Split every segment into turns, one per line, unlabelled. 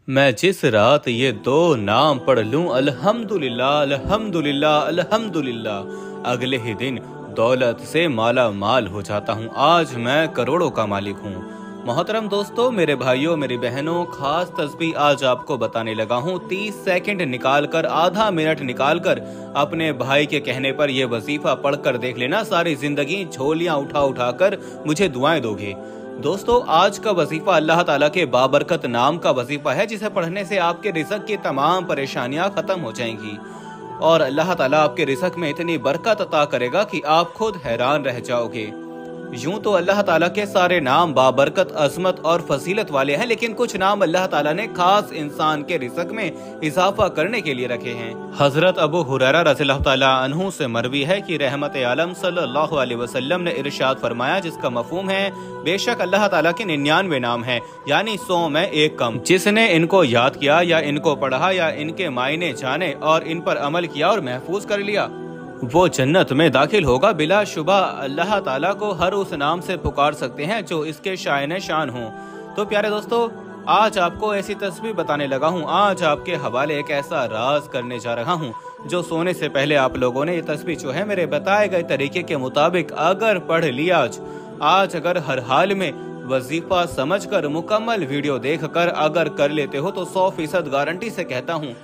मैं जिस रात ये दो नाम पढ़ लूं, अल्हम्दुलिल्लाह अल्हम्दुलिल्लाह अल्हम्दुलिल्लाह, अगले ही दिन दौलत से माला माल हो जाता हूं। आज मैं करोड़ों का मालिक हूं। मोहतरम दोस्तों, मेरे भाइयों, मेरी बहनों, खास तस्बीह आज आपको बताने लगा हूं। 30 सेकंड निकाल कर, आधा मिनट निकाल कर अपने भाई के कहने पर यह वजीफा पढ़कर देख लेना। सारी जिंदगी झोलियां उठा उठा कर मुझे दुआएं दोगे। दोस्तों, आज का वजीफा अल्लाह ताला के बाबरकत नाम का वजीफा है, जिसे पढ़ने से आपके रिज़्क़ की तमाम परेशानियां खत्म हो जाएंगी और अल्लाह ताला आपके रिज़्क़ में इतनी बरकत अता करेगा कि आप खुद हैरान रह जाओगे। यूं तो अल्लाह ताला के सारे नाम बाबरकत, अज़मत और फजीलत वाले हैं, लेकिन कुछ नाम अल्लाह ताला ने खास इंसान के रिज़्क़ में इजाफा करने के लिए रखे हैं। हजरत अबू हुरैरा रज़ियल्लाहु ताला अन्हु से मरवी है कि रहमत आलम सल्लल्लाहु अलैहि वसल्लम ने इरशाद फरमाया, जिसका मफहूम है बेशक अल्लाह ताला के 99 नाम हैं, यानी 100 में एक कम। जिसने इनको याद किया या इनको पढ़ा या इनके मायने जाने और इन पर अमल किया और महफूज कर लिया, वो जन्नत में दाखिल होगा। बिला शुबा अल्लाह ताला को हर उस नाम से पुकार सकते हैं जो इसके शायने शान हो। तो प्यारे दोस्तों, आज आपको ऐसी तस्बीह बताने लगा हूँ। आज आपके हवाले एक ऐसा राज करने जा रहा हूँ जो सोने से पहले आप लोगों ने ये तस्बीह जो है मेरे बताए गए तरीके के मुताबिक अगर पढ़ लिया, आज अगर हर हाल में वजीफा समझकर मुकम्मल वीडियो देखकर अगर कर लेते हो तो 100% गारंटी से कहता हूँ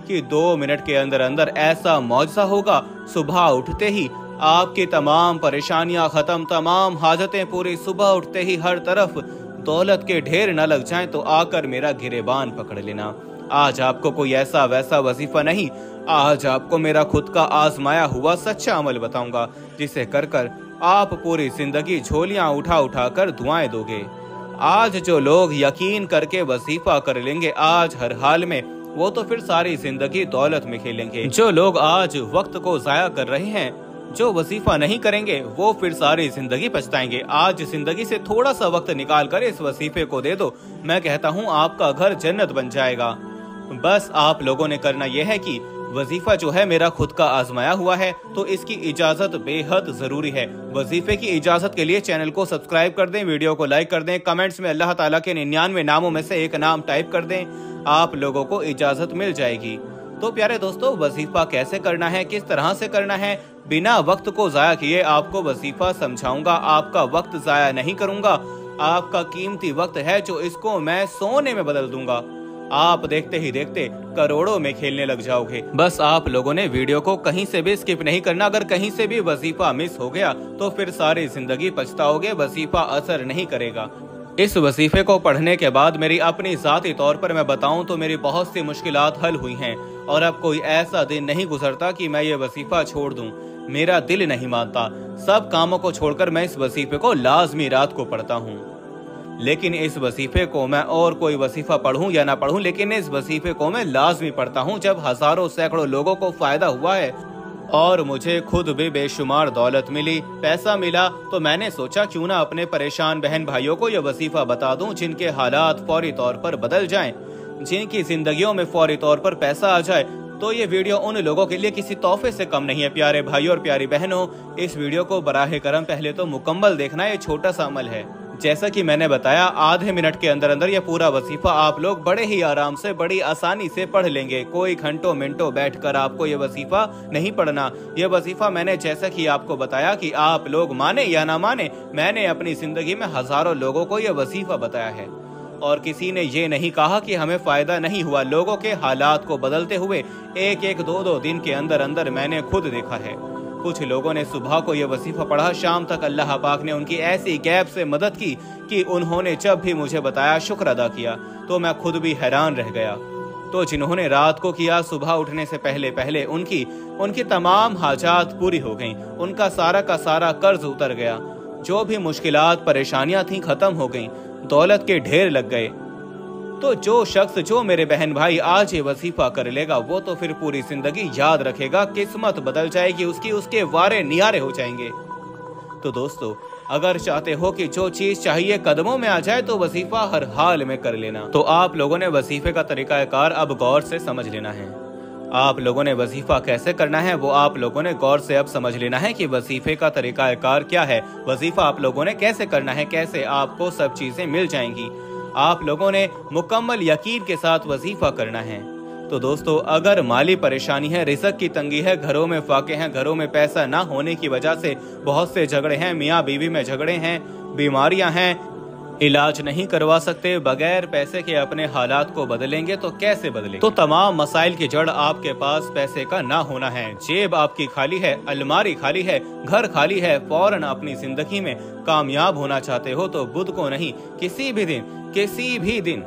कि 2 मिनट के अंदर अंदर ऐसा मौजज़ा होगा। सुबह उठते ही आपकी तमाम परेशानियां खत्म, तमाम हाजतें पूरी। सुबह उठते ही हर तरफ दौलत के ढेर न लग जाएं तो आकर मेरा गिरेबान पकड़ लेना। आज आपको कोई ऐसा वैसा वजीफा नहीं, आज आपको मेरा खुद का आजमाया हुआ सच्चा अमल बताऊंगा, जिसे कर कर आप पूरी जिंदगी झोलियां उठा उठा कर दुआएं दोगे। आज जो लोग यकीन करके वजीफा कर लेंगे आज हर हाल में, वो तो फिर सारी जिंदगी दौलत में खेलेंगे। जो लोग आज वक्त को जाया कर रहे हैं, जो वजीफा नहीं करेंगे, वो फिर सारी जिंदगी पछताएंगे। आज जिंदगी से थोड़ा सा वक्त निकाल कर इस वजीफे को दे दो, मैं कहता हूँ आपका घर जन्नत बन जाएगा। बस आप लोगों ने करना यह है कि वजीफा जो है मेरा खुद का आजमाया हुआ है, तो इसकी इजाजत बेहद जरूरी है। वजीफे की इजाजत के लिए चैनल को सब्सक्राइब कर दें, वीडियो को लाइक कर दें, कमेंट्स में अल्लाह ताला के 99 नामों में से एक नाम टाइप कर दें, आप लोगों को इजाजत मिल जाएगी। तो प्यारे दोस्तों, वजीफा कैसे करना है, किस तरह से करना है, बिना वक्त को जाया किए आपको वजीफा समझाऊंगा। आपका वक्त जाया नहीं करूंगा, आपका कीमती वक्त है जो इसको मैं सोने में बदल दूंगा। आप देखते ही देखते करोड़ों में खेलने लग जाओगे। बस आप लोगों ने वीडियो को कहीं से भी स्किप नहीं करना। अगर कहीं से भी वजीफा मिस हो गया तो फिर सारी जिंदगी पछताओगे, वजीफा असर नहीं करेगा। इस वजीफे को पढ़ने के बाद मेरी अपनी जाती तौर पर मैं बताऊं तो मेरी बहुत सी मुश्किलात हल हुई हैं और अब कोई ऐसा दिन नहीं गुजरता कि मैं ये वजीफा छोड़ दूं। मेरा दिल नहीं मानता, सब कामों को छोड़कर मैं इस वजीफे को लाजमी रात को पढ़ता हूं। लेकिन इस वजीफे को मैं और कोई वजीफा पढ़ूं या ना पढ़ूं, लेकिन इस वजीफे को मैं लाजमी पढ़ता हूं। जब हजारों सैकड़ों लोगों को फायदा हुआ है और मुझे खुद भी बेशुमार दौलत मिली, पैसा मिला, तो मैंने सोचा क्यों ना अपने परेशान बहन भाइयों को यह वजीफा बता दूं, जिनके हालात फौरी तौर पर बदल जाएं, जिनकी जिंदगियों में फौरी तौर पर पैसा आ जाए। तो ये वीडियो उन लोगों के लिए किसी तोहफे से कम नहीं है। प्यारे भाइयों और प्यारी बहनों, इस वीडियो को बराहे करम पहले तो मुकम्मल देखना। ये छोटा सा अमल है, जैसा कि मैंने बताया, आधे मिनट के अंदर अंदर यह पूरा वजीफा आप लोग बड़े ही आराम से, बड़ी आसानी से पढ़ लेंगे। कोई घंटों मिनटों बैठकर आपको यह वजीफा नहीं पढ़ना। यह वजीफा मैंने जैसा कि आपको बताया कि आप लोग माने या ना माने, मैंने अपनी जिंदगी में हजारों लोगों को यह वजीफा बताया है और किसी ने ये नहीं कहा कि हमें फायदा नहीं हुआ। लोगों के हालात को बदलते हुए एक एक दो दो दिन के अंदर अंदर मैंने खुद देखा है। कुछ लोगों ने सुबह को यह वजीफा पढ़ा, शाम तक अल्लाह पाक ने उनकी ऐसी गैप से मदद की कि उन्होंने जब भी मुझे बताया शुक्र अदा किया, तो मैं खुद भी हैरान रह गया। तो जिन्होंने रात को किया, सुबह उठने से पहले पहले उनकी तमाम हाजात पूरी हो गईं, उनका सारा का सारा कर्ज उतर गया, जो भी मुश्किलात परेशानियां थीं खत्म हो गईं, दौलत के ढेर लग गए। तो जो शख्स, जो मेरे बहन भाई आज ये वजीफा कर लेगा, वो तो फिर पूरी जिंदगी याद रखेगा, किस्मत बदल जाएगी उसकी, उसके वारे नियारे हो जाएंगे। तो दोस्तों, अगर चाहते हो कि जो चीज चाहिए कदमों में आ जाए तो वजीफा हर हाल में कर लेना। तो आप लोगों ने वजीफे का तरीकाकार अब गौर से समझ लेना है। आप लोगों ने वजीफा कैसे करना है वो आप लोगों ने गौर से अब समझ लेना है कि वजीफे का तरीकाकार क्या है, वजीफा आप लोगों ने कैसे करना है, कैसे आपको सब चीजें मिल जाएंगी। आप लोगों ने मुकम्मल यकीन के साथ वजीफा करना है। तो दोस्तों, अगर माली परेशानी है, रिज़्क़ की तंगी है, घरों में फाके हैं, घरों में पैसा ना होने की वजह से बहुत से झगड़े हैं, मियाँ बीवी में झगड़े हैं, बीमारियां हैं, इलाज नहीं करवा सकते, बगैर पैसे के अपने हालात को बदलेंगे तो कैसे बदलेंगे? तो तमाम मसाइल की जड़ आपके पास पैसे का ना होना है। जेब आपकी खाली है, अलमारी खाली है, घर खाली है, फौरन अपनी जिंदगी में कामयाब होना चाहते हो तो बुध को नहीं, किसी भी दिन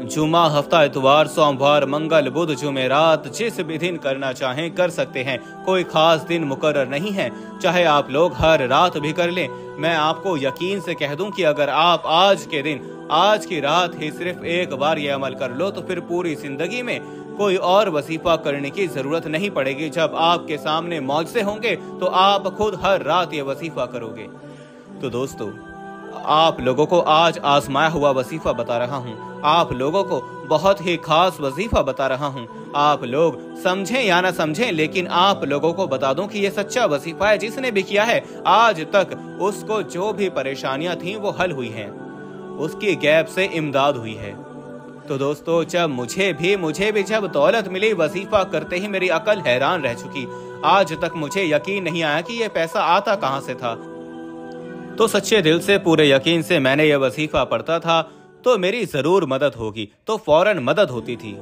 जुमा, हफ्ता, इतवार, सोमवार, मंगल, बुध, जुमेरात, जिस भी दिन करना चाहें कर सकते हैं। कोई खास दिन मुकर्रर नहीं है, चाहे आप लोग हर रात भी कर लें। मैं आपको यकीन से कह दूं कि अगर आप आज के दिन, आज की रात ही सिर्फ एक बार ये अमल कर लो तो फिर पूरी जिंदगी में कोई और वजीफा करने की जरूरत नहीं पड़ेगी। जब आपके सामने मौजज़े होंगे तो आप खुद हर रात ये वजीफा करोगे। तो दोस्तों, आप लोगों को आज आजमाया हुआ वजीफा बता रहा हूँ, आप लोगों को बहुत ही खास वजीफा बता रहा हूँ। आप लोग समझें या ना समझें, लेकिन आप लोगों को बता दूं कि ये सच्चा वजीफा है। जिसने भी किया है आज तक उसको जो भी परेशानियां थीं वो हल हुई हैं, उसकी गैब से इमदाद हुई है। तो दोस्तों, जब मुझे भी जब दौलत मिली, वजीफा करते ही मेरी अकल हैरान रह चुकी। आज तक मुझे यकीन नहीं आया कि ये पैसा आता कहाँ से था। तो सच्चे दिल से, पूरे यकीन से मैंने ये वजीफा पढ़ता था तो मेरी जरूर मदद होगी, तो फौरन मदद होती थी।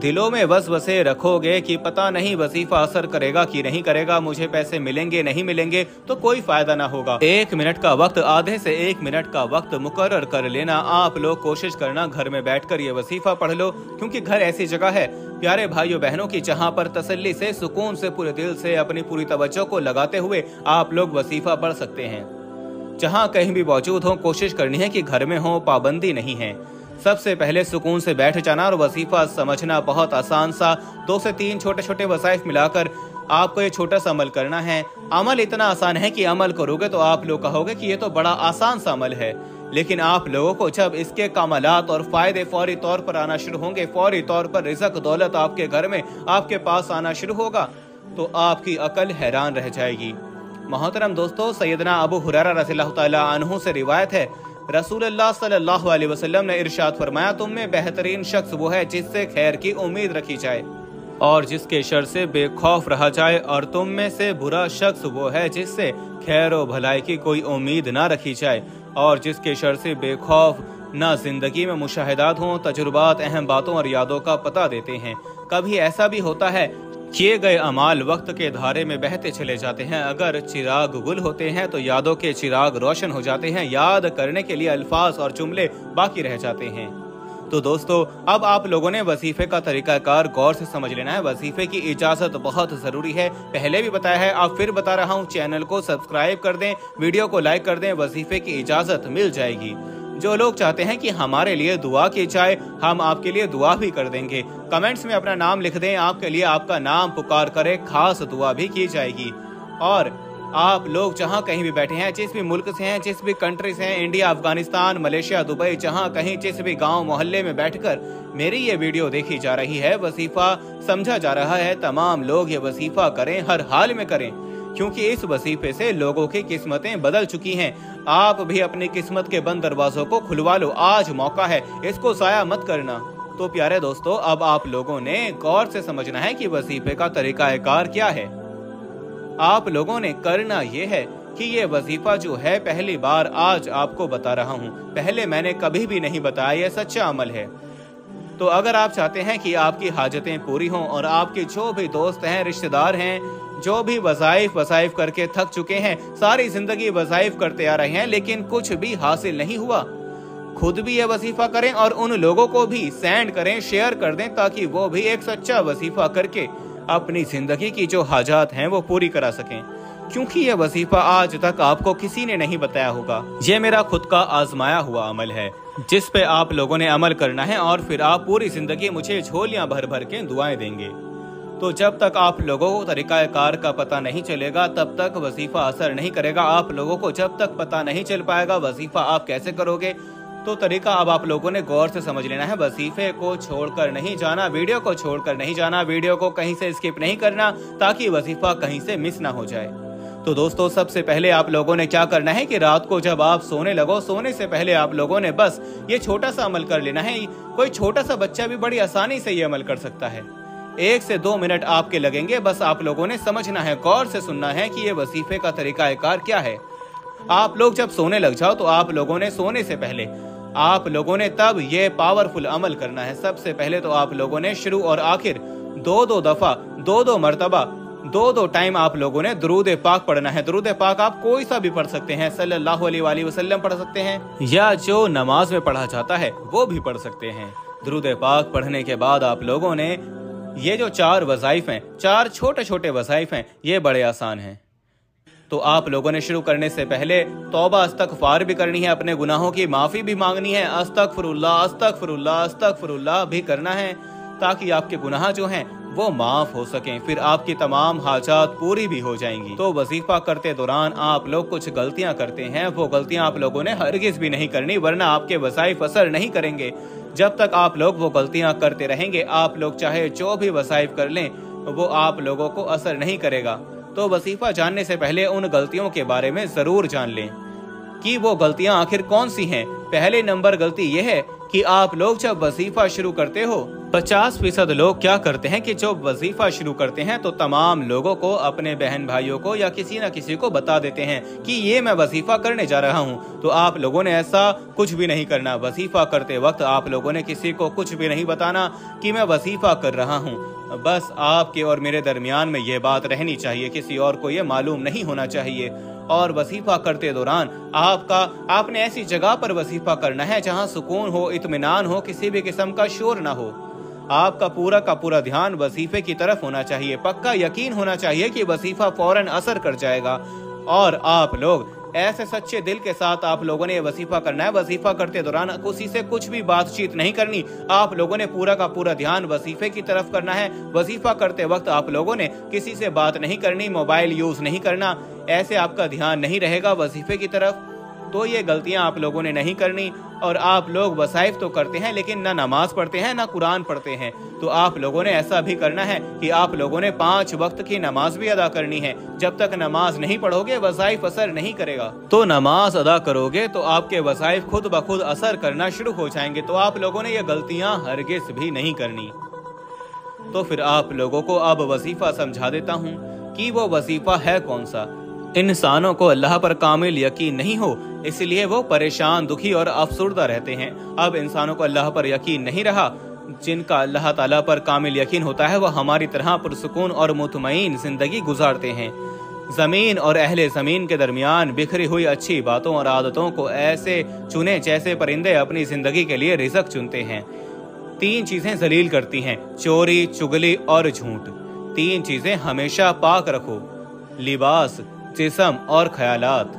दिलों में वसवसे रखोगे कि पता नहीं वजीफा असर करेगा कि नहीं करेगा, मुझे पैसे मिलेंगे नहीं मिलेंगे, तो कोई फायदा ना होगा। 1 मिनट का वक्त, आधे से 1 मिनट का वक्त मुकर्रर कर लेना। आप लोग कोशिश करना घर में बैठकर ये वजीफा पढ़ लो, क्योंकि घर ऐसी जगह है प्यारे भाइयों बहनों की जहाँ पर तसल्ली से, सुकून से, पूरे दिल से, अपनी पूरी तवज्जो को लगाते हुए आप लोग वजीफा पढ़ सकते हैं। जहाँ कहीं भी मौजूद हो, कोशिश करनी है कि घर में हो, पाबंदी नहीं है। सबसे पहले सुकून से बैठ जाना और वजीफा समझना बहुत आसान सा। 2 से 3 छोटे छोटे वज़ाइफ मिलाकर आपको ये छोटा सा अमल करना है। अमल इतना आसान है कि अमल करोगे तो आप लोग कहोगे कि ये तो बड़ा आसान सा अमल है। लेकिन आप लोगों को जब इसके कमालात और फायदे फौरी तौर पर आना शुरू होंगे, फौरी तौर पर रिज़्क़ दौलत आपके घर में, आपके पास आना शुरू होगा, तो आपकी अकल हैरान रह जाएगी। मोहतरम दोस्तों, सैयदना अबू हुरैरा रज़ियल्लाहु तआला अन्हु से रिवायत है, रसूलुल्लाह सल्लल्लाहु अलैहि वसल्लम ने इरशाद फरमाया, तुम में बेहतरीन शख्स वो है जिससे खैर की उम्मीद रखी जाए और जिसके शर से बेखौफ रहा जाए, और तुम में से बुरा शख्स वो है जिससे खैर व भलाई की कोई उम्मीद ना रखी जाए और जिसके शर से बेखौफ ना जिंदगी में मुशाहिदात हों, तजुर्बात, अहम बातों और यादों का पता देते हैं। कभी ऐसा भी होता है किए गए अमाल वक्त के धारे में बहते चले जाते हैं। अगर चिराग गुल होते हैं तो यादों के चिराग रोशन हो जाते हैं, याद करने के लिए अल्फाज और जुमले बाकी रह जाते हैं। तो दोस्तों, अब आप लोगों ने वजीफे का तरीकाकार गौर से समझ लेना है। वजीफे की इजाजत बहुत जरूरी है, पहले भी बताया है, अब फिर बता रहा हूँ। चैनल को सब्सक्राइब कर दें, वीडियो को लाइक कर दें, वजीफे की इजाजत मिल जाएगी। जो लोग चाहते हैं कि हमारे लिए दुआ की जाए, हम आपके लिए दुआ भी कर देंगे। कमेंट्स में अपना नाम लिख दें, आपके लिए आपका नाम पुकार करे, खास दुआ भी की जाएगी। और आप लोग जहां कहीं भी बैठे हैं, जिस भी मुल्क से हैं, जिस भी कंट्री से हैं, इंडिया, अफगानिस्तान, मलेशिया, दुबई, जहां कहीं जिस भी गांव मोहल्ले में बैठकर मेरी ये वीडियो देखी जा रही है, वजीफा समझा जा रहा है, तमाम लोग ये वजीफा करें, हर हाल में करें, क्योंकि इस वजीफे से लोगों की किस्मतें बदल चुकी हैं। आप भी अपनी किस्मत के बंद दरवाजों को खुलवा लो, आज मौका है, इसको ज़ाया मत करना। तो प्यारे दोस्तों, अब आप लोगों ने गौर से समझना है कि वजीफे का तरीकाकार क्या है। आप लोगों ने करना ये है कि ये वजीफा जो है पहली बार आज आपको बता रहा हूँ, पहले मैंने कभी भी नहीं बताया, यह सच्चा अमल है। तो अगर आप चाहते हैं कि आपकी हाजतें पूरी हों और आपके जो भी दोस्त हैं, रिश्तेदार हैं, जो भी वज़ाइफ करके थक चुके हैं, सारी जिंदगी वज़ाइफ करते आ रहे हैं लेकिन कुछ भी हासिल नहीं हुआ, खुद भी ये वजीफा करें और उन लोगों को भी सेंड करें, शेयर कर दें, ताकि वो भी एक सच्चा वजीफा करके अपनी जिंदगी की जो हाजात हैं वो पूरी करा सकें। क्योंकि ये वजीफा आज तक आपको किसी ने नहीं बताया होगा। ये मेरा खुद का आजमाया हुआ अमल है जिस पे आप लोगों ने अमल करना है और फिर आप पूरी जिंदगी मुझे झोलियां भर भर के दुआएं देंगे। तो जब तक आप लोगों को तरीकाकार का पता नहीं चलेगा तब तक वजीफा असर नहीं करेगा। आप लोगों को जब तक पता नहीं चल पाएगा वजीफा आप कैसे करोगे, तो तरीका अब आप लोगों ने गौर से समझ लेना है। वजीफे को छोड़कर नहीं जाना, वीडियो को छोड़कर नहीं जाना, वीडियो को कहीं से स्किप नहीं करना ताकि वजीफा कहीं से मिस ना हो जाए। तो दोस्तों सबसे पहले आप लोगों ने क्या करना है कि रात को जब आप सोने लगो, सोने से पहले आप लोगों ने बस ये छोटा सा अमल कर लेना है। कोई छोटा सा बच्चा भी बड़ी आसानी से ये अमल कर सकता है। 1 से 2 मिनट आपके लगेंगे। बस आप लोगों ने समझना है, गौर से सुनना है कि ये वजीफे का तरीकाकार क्या है। आप लोग जब सोने लग जाओ तो आप लोगों ने सोने से पहले आप लोगों ने तब ये पावरफुल अमल करना है। सबसे पहले तो आप लोगों ने शुरू और आखिर 2-2 दफा 2-2 मरतबा 2-2 टाइम आप लोगों ने दुरूद पाक पढ़ना है। दुरूद पाक आप कोई सा भी पढ़ सकते हैं, सल्लल्लाहु अलैहि वसल्लम पढ़ सकते हैं, या जो नमाज में पढ़ा जाता है वो भी पढ़ सकते हैं। दुरूद पाक पढ़ने के बाद आप लोगों ने ये जो 4 वज़ाइफ हैं, 4 छोटे छोटे वज़ाइफ हैं, ये बड़े आसान हैं। तो आप लोगों ने शुरू करने से पहले तौबा इस्तग़फ़ार भी करनी है, अपने गुनाहों की माफ़ी भी मांगनी है, अस्तग़फ़िरुल्लाह अस्तग़फ़िरुल्लाह अस्तग़फ़िरुल्लाह भी करना है, ताकि आपके गुनाह जो हैं वो माफ हो सकें, फिर आपकी तमाम हाजात पूरी भी हो जाएंगी। तो वजीफा करते दौरान आप लोग कुछ गलतियां करते हैं, वो गलतियां आप लोगों ने हरगिज़ भी नहीं करनी, वरना आपके वज़ाइफ असर नहीं करेंगे। जब तक आप लोग वो गलतियां करते रहेंगे, आप लोग चाहे जो भी वज़ाइफ कर लें वो आप लोगों को असर नहीं करेगा। तो वजीफा जानने से पहले उन गलतियों के बारे में जरूर जान लें कि वो गलतियां आखिर कौन सी हैं। पहले नंबर गलती ये है कि आप लोग जब वजीफा शुरू करते हो, 50% लोग क्या करते हैं कि जब वजीफा शुरू करते हैं तो तमाम लोगों को, अपने बहन भाइयों को या किसी न किसी को बता देते हैं कि ये मैं वजीफा करने जा रहा हूँ। तो आप लोगों ने ऐसा कुछ भी नहीं करना। वजीफा करते वक्त आप लोगों ने किसी को कुछ भी नहीं बताना कि मैं वजीफा कर रहा हूँ। बस आपके और मेरे दरमियान में ये बात रहनी चाहिए, किसी और को ये मालूम नहीं होना चाहिए। और वजीफा करते दौरान आपने ऐसी जगह पर वजीफा करना है जहां सुकून हो, इत्मीनान हो, किसी भी किस्म का शोर ना हो। आपका पूरा का पूरा ध्यान वजीफे की तरफ होना चाहिए। पक्का यकीन होना चाहिए कि वजीफा फौरन असर कर जाएगा। और आप लोग ऐसे सच्चे दिल के साथ आप लोगों ने वजीफा करना है। वजीफा करते दौरान किसी से कुछ भी बातचीत नहीं करनी। आप लोगों ने पूरा का पूरा ध्यान वजीफे की तरफ करना है। वजीफा करते वक्त आप लोगों ने किसी से बात नहीं करनी, मोबाइल यूज नहीं करना, ऐसे आपका ध्यान नहीं रहेगा वजीफे की तरफ। तो ये गलतियां आप लोगों ने नहीं करनी। और आप लोग वसाइफ तो करते हैं लेकिन ना नमाज पढ़ते हैं ना कुरान पढ़ते हैं। तो आप लोगों ने ऐसा भी करना है कि आप लोगों ने 5 वक्त की नमाज भी अदा करनी है। जब तक नमाज नहीं पढ़ोगे वसाइफ असर नहीं करेगा। तो नमाज अदा करोगे तो आपके वसाइफ खुद ब खुद असर करना शुरू हो जाएंगे। तो आप लोगों ने ये गलतियां हरगिज भी नहीं करनी। तो फिर आप लोगों को अब वजीफा समझा देता हूँ कि वो वजीफा है कौन सा। इंसानों को अल्लाह पर कामिल यकीन नहीं हो, इसलिए वो परेशान, दुखी और अफसुर्दा रहते हैं। अब इंसानों को अल्लाह पर यकीन नहीं रहा। जिनका अल्लाह ताला पर कामिल यकीन होता है वह हमारी तरह पुरसुकून और मुतमईन जिंदगी गुजारते हैं। जमीन और अहले जमीन के दरमियान बिखरी हुई अच्छी बातों और आदतों को ऐसे चुने जैसे परिंदे अपनी जिंदगी के लिए रिज़्क चुनते हैं। 3 चीजें जलील करती हैं, चोरी, चुगली और झूठ। 3 चीजें हमेशा पाक रखो, लिबास, जिस्म और ख्यालात।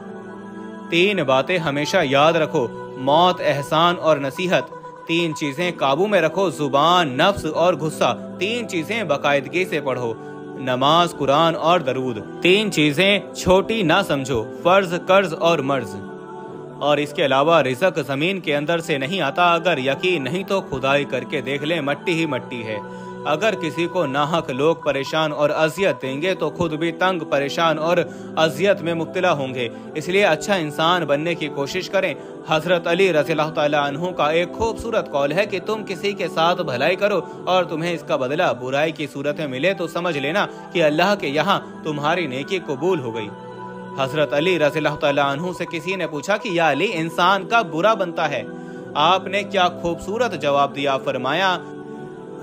3 बातें हमेशा याद रखो, मौत, एहसान और नसीहत। 3 चीजें काबू में रखो, जुबान, नफ्स और गुस्सा। 3 चीजें बाकायदगी से पढ़ो, नमाज, कुरान और दरूद। 3 चीजें छोटी ना समझो, फर्ज, कर्ज और मर्ज। और इसके अलावा रिज़्क जमीन के अंदर से नहीं आता। अगर यकीन नहीं तो खुदाई करके देख ले, मट्टी ही मट्टी है। अगर किसी को नाहक लोग परेशान और अजियत देंगे तो खुद भी तंग, परेशान और अजियत में मुब्तला होंगे। इसलिए अच्छा इंसान बनने की कोशिश करें। हजरत अली रज़ियल्लाहु ताला अन्हु का एक खूबसूरत कौल है कि तुम किसी के साथ भलाई करो और तुम्हें इसका बदला बुराई की सूरत में मिले तो समझ लेना कि अल्लाह के यहाँ तुम्हारी नेकी कबूल हो गई। हजरत अली रज़ियल्लाहु ताला अन्हु से किसी ने पूछा कि या अली, इंसान का बुरा बनता है? आपने क्या खूबसूरत जवाब दिया। फरमाया,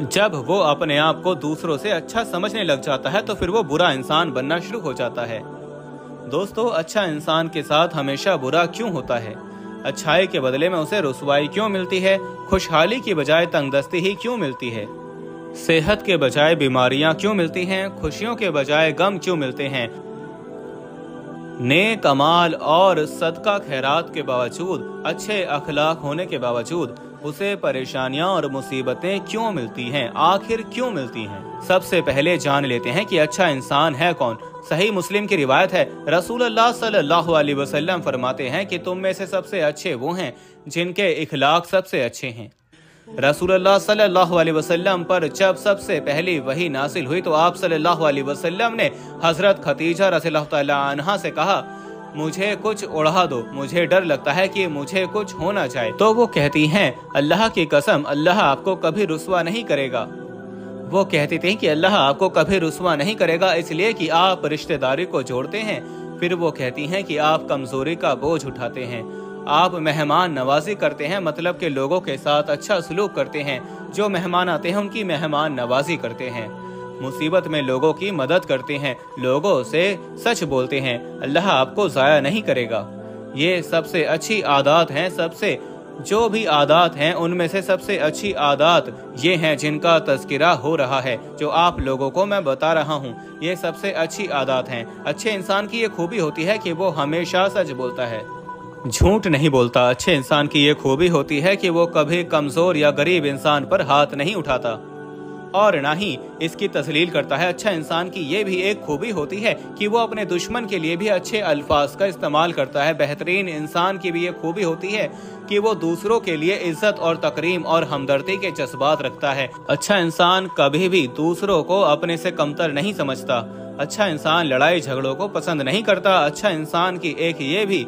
जब वो अपने आप को दूसरों से अच्छा समझने लग जाता है तो फिर वो बुरा इंसान बनना शुरू हो जाता है। दोस्तों, अच्छा इंसान के साथ हमेशा बुरा क्यों होता है? अच्छाई के बदले में उसे रुसवाई क्यों मिलती है? खुशहाली की बजाय तंगदस्ती ही क्यों मिलती है? सेहत के बजाय बीमारियां क्यों मिलती हैं? खुशियों के बजाय गम क्यों मिलते हैं? नेक अमाल और सदका खैरात के बावजूद, अच्छे अखलाक होने के बावजूद उसे परेशानियां और मुसीबतें क्यों मिलती हैं? आखिर क्यों मिलती हैं? सबसे पहले जान लेते हैं कि अच्छा इंसान है कौन। सही मुस्लिम की रिवायत है, रसूलुल्लाह सल्लल्लाहु अलैहि वसल्लम फरमाते हैं कि तुम में से सबसे अच्छे वो हैं जिनके इखलाक सबसे अच्छे हैं। रसूलुल्लाह सल्लल्लाहु अलैहि वसल्लम पर जब सबसे पहली वही नासिल हुई तो आप सल्लल्लाहु अलैहि वसल्लम ने हजरत खदीजा रज़ियल्लाहु तआला अन्हा से कहा, मुझे कुछ उड़ा दो, मुझे डर लगता है कि मुझे कुछ हो ना जाए। तो वो कहती हैं, अल्लाह की कसम, अल्लाह आपको कभी रुस्वा नहीं करेगा। वो कहती थी कि अल्लाह आपको कभी रुस्वा नहीं करेगा, इसलिए कि आप रिश्तेदारी को जोड़ते हैं। फिर वो कहती हैं कि आप कमजोरी का बोझ उठाते हैं, आप मेहमान नवाजी करते हैं, मतलब कि लोगों के साथ अच्छा सलूक करते हैं, जो मेहमान आते हैं उनकी मेहमान नवाजी करते हैं, मुसीबत में लोगों की मदद करते हैं, लोगों से सच बोलते हैं, अल्लाह आपको ज़ाया नहीं करेगा। ये सबसे अच्छी आदत हैं, सबसे जो भी आदत हैं उनमें से सबसे अच्छी आदत ये हैं जिनका तज़किरा हो रहा है, जो आप लोगों को मैं बता रहा हूँ। ये सबसे अच्छी आदत हैं। अच्छे इंसान की ये खूबी होती है कि वो हमेशा सच बोलता है, झूठ नहीं बोलता। अच्छे इंसान की ये खूबी होती है कि वो कभी कमज़ोर या गरीब इंसान पर हाथ नहीं उठाता और ना ही इसकी तस्लील करता है। अच्छा इंसान की ये भी एक खूबी होती है कि वो अपने दुश्मन के लिए भी अच्छे अल्फाज का इस्तेमाल करता है। बेहतरीन इंसान की भी ये खूबी होती है कि वो दूसरों के लिए इज्जत और तकरीम और हमदर्दी के जज्बात रखता है। अच्छा इंसान कभी भी दूसरों को अपने से कमतर नहीं समझता। अच्छा इंसान लड़ाई झगड़ों को पसंद नहीं करता। अच्छा इंसान की एक ये भी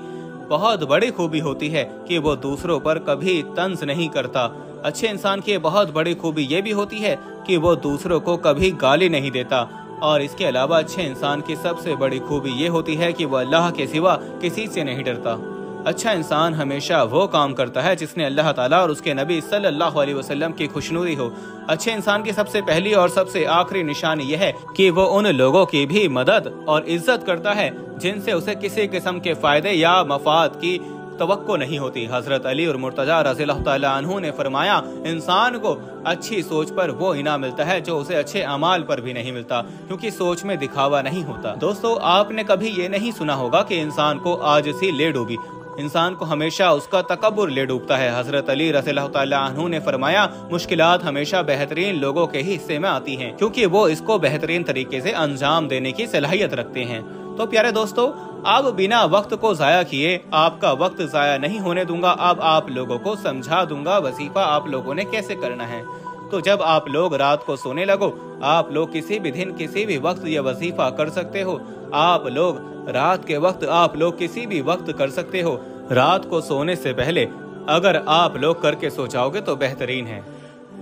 बहुत बड़ी खूबी होती है कि वो दूसरों पर कभी तंज नहीं करता। अच्छे इंसान की बहुत बड़ी खूबी ये भी होती है कि वो दूसरों को कभी गाली नहीं देता। और इसके अलावा अच्छे इंसान की सबसे बड़ी खूबी ये होती है कि वो अल्लाह के सिवा किसी से नहीं डरता। अच्छा इंसान हमेशा वो काम करता है जिसने अल्लाह ताला और उसके नबी सल्लल्लाहु अलैहि वसल्लम की खुशनुदी हो। अच्छे इंसान की सबसे पहली और सबसे आखिरी निशानी यह है कि वो उन लोगों की भी मदद और इज्जत करता है जिनसे उसे किसी किस्म के फायदे या मफाद की तवक्को नहीं होती। हजरत अली और मुर्तजा रज़ियल्लाहु तआला अन्हु ने फरमाया, इंसान को अच्छी सोच पर वो इनाम मिलता है जो उसे अच्छे अमाल पर भी नहीं मिलता, क्योंकि सोच में दिखावा नहीं होता। दोस्तों, आपने कभी ये नहीं सुना होगा कि इंसान को आजिज़ी ले डूबी, इंसान को हमेशा उसका तकब्बुर ले डूबता है। हजरत अली रज़ियल्लाहु तआला अन्हु ने फरमाया, मुश्किलात हमेशा बेहतरीन लोगों के ही हिस्से में आती हैं, क्योंकि वो इसको बेहतरीन तरीके से अंजाम देने की सलाहियत रखते हैं। तो प्यारे दोस्तों, अब बिना वक्त को जाया किए आपका वक्त जाया नहीं होने दूंगा। अब आप लोगों को समझा दूंगा वजीफा आप लोगों ने कैसे करना है। तो जब आप लोग रात को सोने लगो, आप लोग किसी भी दिन किसी भी वक्त ये वजीफा कर सकते हो। आप लोग रात के वक्त आप लोग किसी भी वक्त कर सकते हो। रात को सोने से पहले अगर आप लोग करके सो जाओगे तो बेहतरीन है।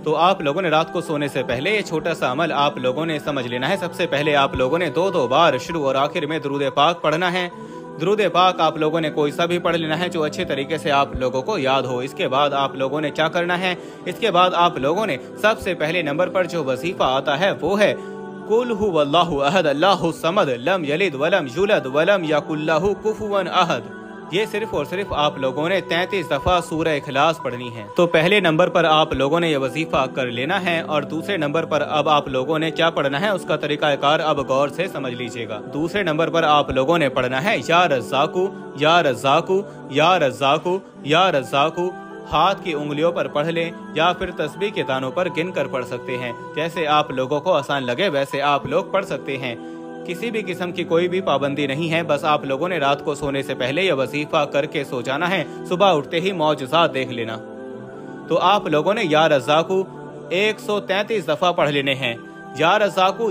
तो आप लोगों ने रात को सोने से पहले ये छोटा सा अमल आप लोगों ने समझ लेना है। सबसे पहले आप लोगों ने दो बार शुरू और आखिर में दुरूद पाक पढ़ना है। दुरूद पाक आप लोगों ने कोई सा भी पढ़ लेना है जो अच्छे तरीके से आप लोगों को याद हो। इसके बाद आप लोगों ने क्या करना है, इसके बाद आप लोगों ने सबसे पहले नंबर पर जो वजीफा आता है वो है कुल हुवल्लाहु अहद अल्लाहु समद लम यलिद वलम यूलद वलम यकुल लहु कुफुवन अहद। ये सिर्फ और सिर्फ आप लोगों ने 33 दफा सूरह इखलास पढ़नी है। तो पहले नंबर पर आप लोगों ने ये वजीफा कर लेना है और दूसरे नंबर पर अब आप लोगों ने क्या पढ़ना है उसका तरीकाकार अब गौर से समझ लीजिएगा। दूसरे नंबर पर आप लोगों ने पढ़ना है या रज़्ज़ाकु या रज़्ज़ाकु या रज़्ज़ाकु या रज़्ज़ाकु। हाथ की उंगलियों पर पढ़ लें या फिर तस्बीह के दानों पर गिन कर पढ़ सकते हैं। जैसे आप लोगों को आसान लगे वैसे आप लोग पढ़ सकते हैं। किसी भी किस्म की कोई भी पाबंदी नहीं है। बस आप लोगों ने रात को सोने से पहले यह वजीफा करके सो जाना है। सुबह उठते ही मौजज़ात देख लेना। तो आप लोगों ने या रज़्ज़ाकु 133 दफा पढ़ लेने हैं। या रज़्ज़ाकु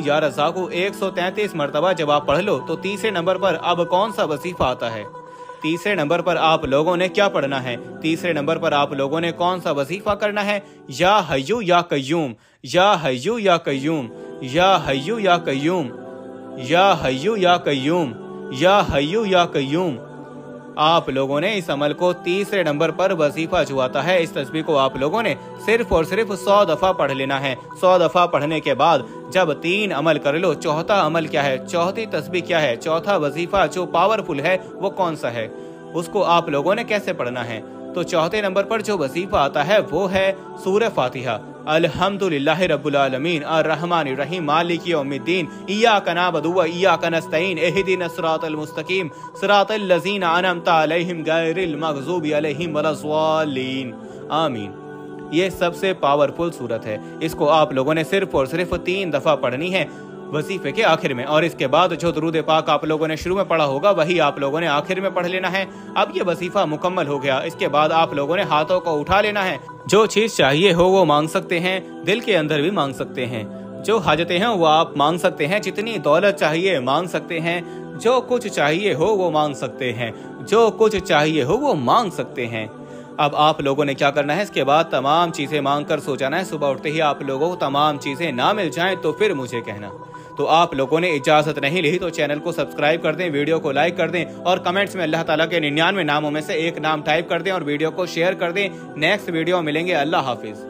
133 मरतबा जब आप पढ़ लो तो तीसरे नंबर पर अब कौन सा वजीफा आता है। तीसरे नंबर पर आप लोगों ने क्या पढ़ना है, तीसरे नंबर पर आप लोगों ने कौन सा वजीफा करना है, या हय्यु या कय्यूम, या हय्यु या कय्यूम, या हय्यु या कय्यूम, या हय्यु या कय्यूम, या हय्यु या कय्यूम। आप लोगों ने इस अमल को तीसरे नंबर पर वजीफा जो आता है इस तस्बीह को आप लोगों ने सिर्फ और सिर्फ 100 दफा पढ़ लेना है। 100 दफा पढ़ने के बाद जब 3 अमल कर लो, चौथा अमल क्या है, चौथी तस्बीह क्या है, चौथा वजीफा जो पावरफुल है वो कौन सा है, उसको आप लोगों ने कैसे पढ़ना है। तो चौथे नंबर पर जो वजीफा आता है वो है सूरह फातिहा। अल्हम्दुलिल्लाहि रब्बिल आलमीन अर्रहमानिर रहीम मालिकी यौमिद्दीन इय्याका नअबुदु व इय्याका नस्तईन इहदिनस सिरातल मुस्तकीम सिरातल लज़ीना अनअमता अलैहिम गैरिल मग़ज़ूबि अलैहिम वलज़्ज़ालीन आमीन। ये सबसे पावरफुल सूरत है। इसको आप लोगों ने सिर्फ और सिर्फ 3 दफा पढ़नी है। वजीफे के आखिर में, और इसके बाद जो दुरूद पाक आप लोगों ने शुरू में पढ़ा होगा वही आप लोगों ने आखिर में पढ़ लेना है। अब ये वजीफा मुकम्मल हो गया। इसके बाद आप लोगों ने हाथों को उठा लेना है। जो चीज चाहिए हो वो मांग सकते हैं, दिल के अंदर भी मांग सकते हैं। जो हाजतें हैं वो आप मांग सकते हैं, जितनी दौलत चाहिए मांग सकते हैं, जो कुछ चाहिए हो वो मांग सकते हैं, जो कुछ चाहिए हो वो मांग सकते हैं। अब आप लोगों ने क्या करना है, इसके बाद तमाम चीजें मांग कर सो जाना है। सुबह उठते ही आप लोगों को तमाम चीजें ना मिल जाएं तो फिर मुझे कहना। तो आप लोगों ने इजाजत नहीं ली तो चैनल को सब्सक्राइब कर दें, वीडियो को लाइक कर दें और कमेंट्स में अल्लाह ताला के 99 नामों में से एक नाम टाइप कर दें और वीडियो को शेयर कर दें। नेक्स्ट वीडियो मिलेंगे। अल्लाह हाफिज।